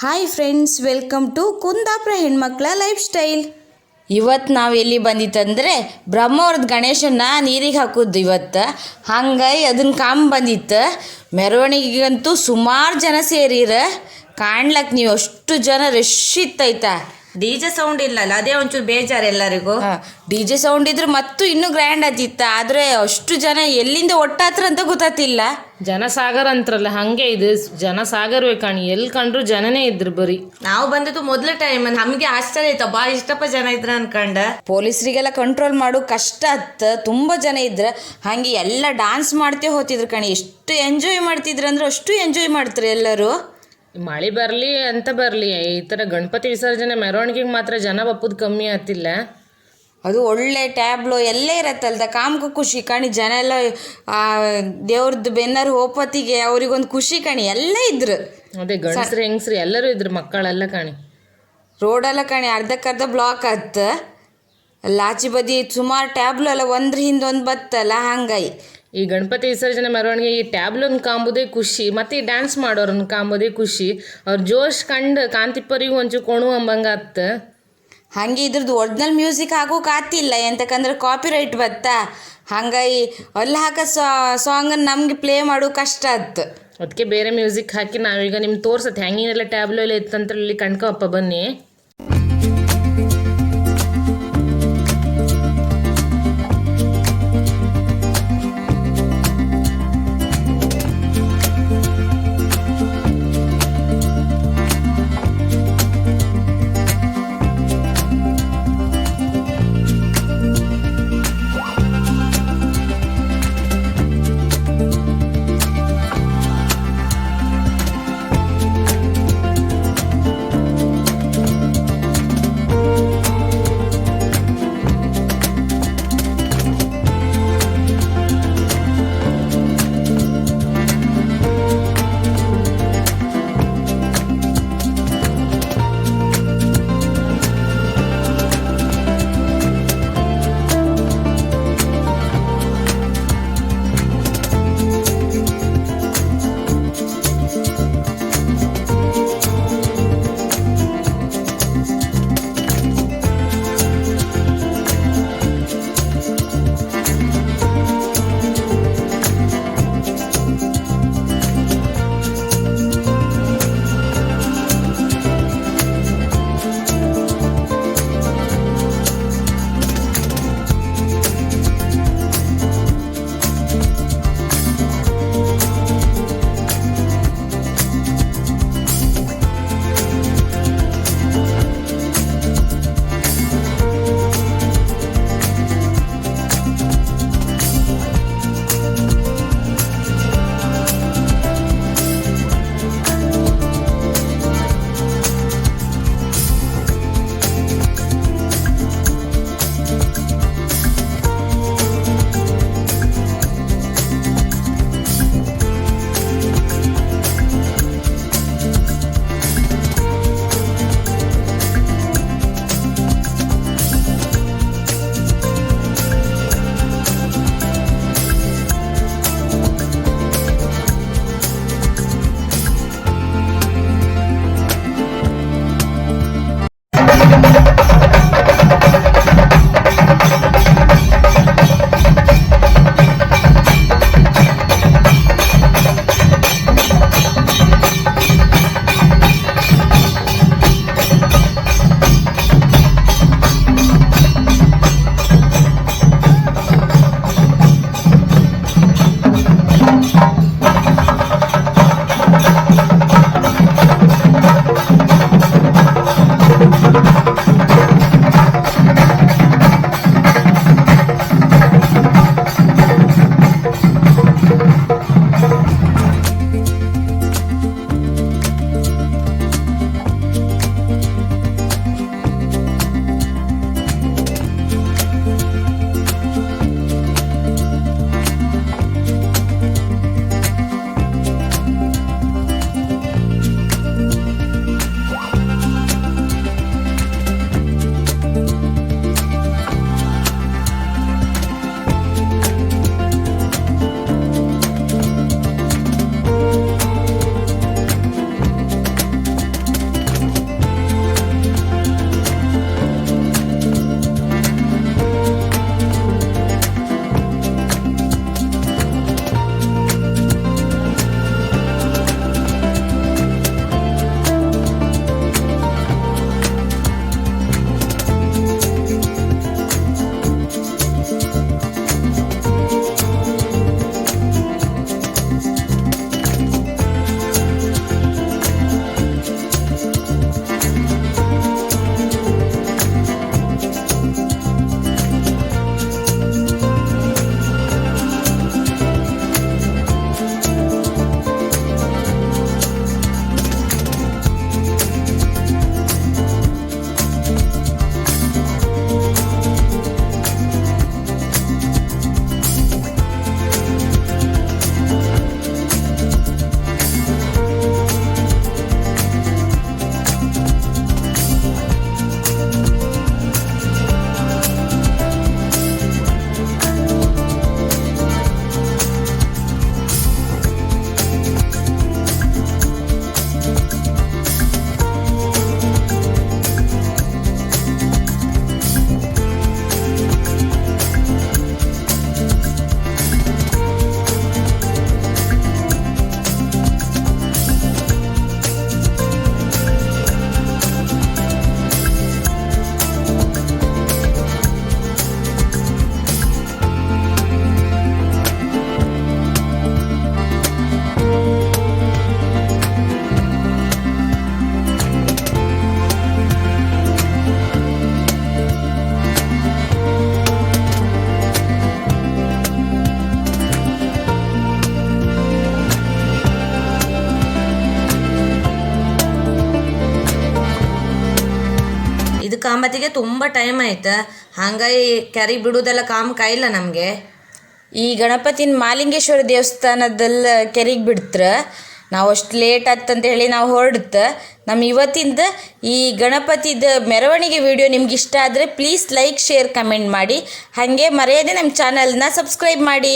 Hi friends, welcome to Kundapura ಹೆಣ್ಮಕ್ಳ life style. ಇವತ್ತು ನಾವು ಎಲ್ಲಿ ಬಂದಿತ್ತಂದರೆ ಬ್ರಹ್ಮವ್ರದ್ದು ಗಣೇಶನ್ನ ನೀರಿಗೆ ಹಾಕೋದು ಇವತ್ತು. ಹಂಗಾಗಿ ಅದನ್ನ ಬಂದಿತ್ತು. ಮೆರವಣಿಗೆಗಂತೂ ಸುಮಾರು ಜನ ಸೇರಿರ. ಕಾಣ್ಲಕ್ಕೆ ನೀವು ಅಷ್ಟು ಜನ ರಶ್ ಇತ್ತೈತಾ. ಡಿಜೆ ಸೌಂಡ್ ಇಲ್ಲಲ್ಲ, ಅದೇ ಒಂಚೂರು ಬೇಜಾರು ಎಲ್ಲರಿಗೂ. ಡಿಜೆ ಸೌಂಡ್ ಇದ್ರೆ ಮತ್ತು ಇನ್ನೂ ಗ್ರ್ಯಾಂಡ್ ಆತಿತ್ತ. ಆದರೆ ಅಷ್ಟು ಜನ ಎಲ್ಲಿಂದ ಒಟ್ಟಾತ್ರ ಅಂತ ಗೊತ್ತಾತಿಲ್ಲ. ಜನಸಾಗರ ಅಂತಾರಲ್ಲ ಹಂಗೆ ಇದು ಜನಸಾಗರವೇ ಕಾಣಿ. ಎಲ್ಲಿ ಕಂಡ್ರು ಜನನೇ ಇದ್ರು ಬರೀ. ನಾವು ಬಂದದ್ದು ಮೊದಲ ಟೈಮ್, ನಮಗೆ ಆಶ್ಚರ್ಯ ಆಯ್ತು, ಭಾಳ ಇಷ್ಟಪ್ಪ ಜನ ಇದ್ರ ಅನ್ಕಂಡ. ಪೊಲೀಸರಿಗೆಲ್ಲ ಕಂಟ್ರೋಲ್ ಮಾಡು ಕಷ್ಟ ಆತ್. ತುಂಬ ಜನ ಇದ್ರ. ಹಾಗೆ ಎಲ್ಲ ಡಾನ್ಸ್ ಮಾಡ್ತೇ ಹೋತಿದ್ರು ಕಣಿ. ಎಷ್ಟು ಎಂಜಾಯ್ ಮಾಡ್ತಿದ್ರು ಅಂದ್ರೆ ಅಷ್ಟು ಎಂಜಾಯ್ ಮಾಡ್ತಾರೆ ಎಲ್ಲರೂ. ಮಳೆ ಬರಲಿ ಅಂತ ಬರಲಿ, ಈ ಥರ ಗಣಪತಿ ವಿಸರ್ಜನೆ ಮೆರವಣಿಗೆಗೆ ಮಾತ್ರ ಜನ ಬಪ್ಪುದು ಕಮ್ಮಿ ಆಗ್ತಿಲ್ಲ. ಅದು ಒಳ್ಳೆ ಟ್ಯಾಬ್ಲೋ ಎಲ್ಲ ಇರತ್ತಲ್ದ, ಕಾಮಕ್ಕೂ ಖುಷಿ ಕಣಿ. ಜನ ಎಲ್ಲ ದೇವ್ರದ್ದು ಬೆನ್ನರು ಹೋಪತಿಗೆ ಅವ್ರಿಗೊಂದು ಖುಷಿ ಕಣಿ. ಎಲ್ಲ ಇದ್ರು, ಅದೇ ಗಂಡಸ್ರು ಹೆಂಗಸ್ರು ಎಲ್ಲರೂ ಇದ್ರು, ಮಕ್ಕಳೆಲ್ಲ ಕಾಣಿ. ರೋಡೆಲ್ಲ ಕಣಿ ಅರ್ಧಕ್ಕರ್ಧ ಬ್ಲಾಕ್ ಆತ್. ಲಾಚಿ ಬದಿ ಸುಮಾರು ಟ್ಯಾಬ್ಲು ಎಲ್ಲ ಒಂದ್ರ ಹಿಂದೆ ಒಂದು ಬತ್ತಲ್ಲ, ಹಂಗಾಗಿ ಈ ಗಣಪತಿ ವಿಸರ್ಜನೆ ಮೆರವಣಿಗೆ ಈ ಟ್ಯಾಬ್ಲೊಂದು ಕಾಂಬುದೇ ಖುಷಿ, ಮತ್ತು ಈ ಡ್ಯಾನ್ಸ್ ಮಾಡೋರನ್ನ ಕಾಂಬೋದೇ ಖುಷಿ. ಅವ್ರ ಜೋಶ್ ಕಂಡು ಕಾಂತಿಪ್ಪರಿಗೂ ಒಂಚೂರು ಕೊಣು ಅಂಬಂಗಾತ್ತ. ಹಾಗೆ ಇದ್ರದ್ದು ಒರಿಜಿನಲ್ ಮ್ಯೂಸಿಕ್ ಹಾಕೋಕೆ ಆಗ್ತಿಲ್ಲ, ಎಂತಕ್ಕಂದ್ರೆ ಕಾಪಿರೈಟ್ ಬತ್ತಾ. ಹಾಗಾಗಿ ಅಲ್ಲಿ ಹಾಕೋ ಸಾಂಗನ್ನು ನಮಗೆ ಪ್ಲೇ ಮಾಡೋ ಕಷ್ಟ ಆಯ್ತು. ಅದಕ್ಕೆ ಬೇರೆ ಮ್ಯೂಸಿಕ್ ಹಾಕಿ ನಾವೀಗ ನಿಮ್ಗೆ ತೋರ್ಸತ್ತೆ ಹೆಂಗಿನೆಲ್ಲ ಟ್ಯಾಬ್ಲೋ ಎಲ್ಲ ಇತ್ತಂತ ಇಲ್ಲಿ ಕಣ್ಕಪ್ಪ ಬನ್ನಿ. ಕಾಮತಿಗೆ ತುಂಬ ಟೈಮ್ ಆಯ್ತು, ಹಂಗಾಗಿ ಕೆರೆಗೆ ಬಿಡುವುದೆಲ್ಲ ಕಾಯಿಲ್ಲ ನಮಗೆ. ಈ ಗಣಪತಿನ ಮಾಲಿಂಗೇಶ್ವರ ದೇವಸ್ಥಾನದಲ್ಲಿ ಕೆರೆಗೆ ಬಿಡ್ತ್ರ. ನಾವು ಅಷ್ಟು ಲೇಟ್ ಆತಂತ ಹೇಳಿ ನಾವು ಹೊರಡ್ತು. ನಮ್ಮ ಇವತ್ತಿಂದ ಈ ಗಣಪತಿದ ಮೆರವಣಿಗೆ ವಿಡಿಯೋ ನಿಮ್ಗೆ ಇಷ್ಟ ಆದರೆ ಪ್ಲೀಸ್ ಲೈಕ್, ಶೇರ್, ಕಮೆಂಟ್ ಮಾಡಿ. ಹಾಗೆ ಮರೆಯದೆ ನಮ್ಮ ಚಾನಲ್ನ ಸಬ್ಸ್ಕ್ರೈಬ್ ಮಾಡಿ.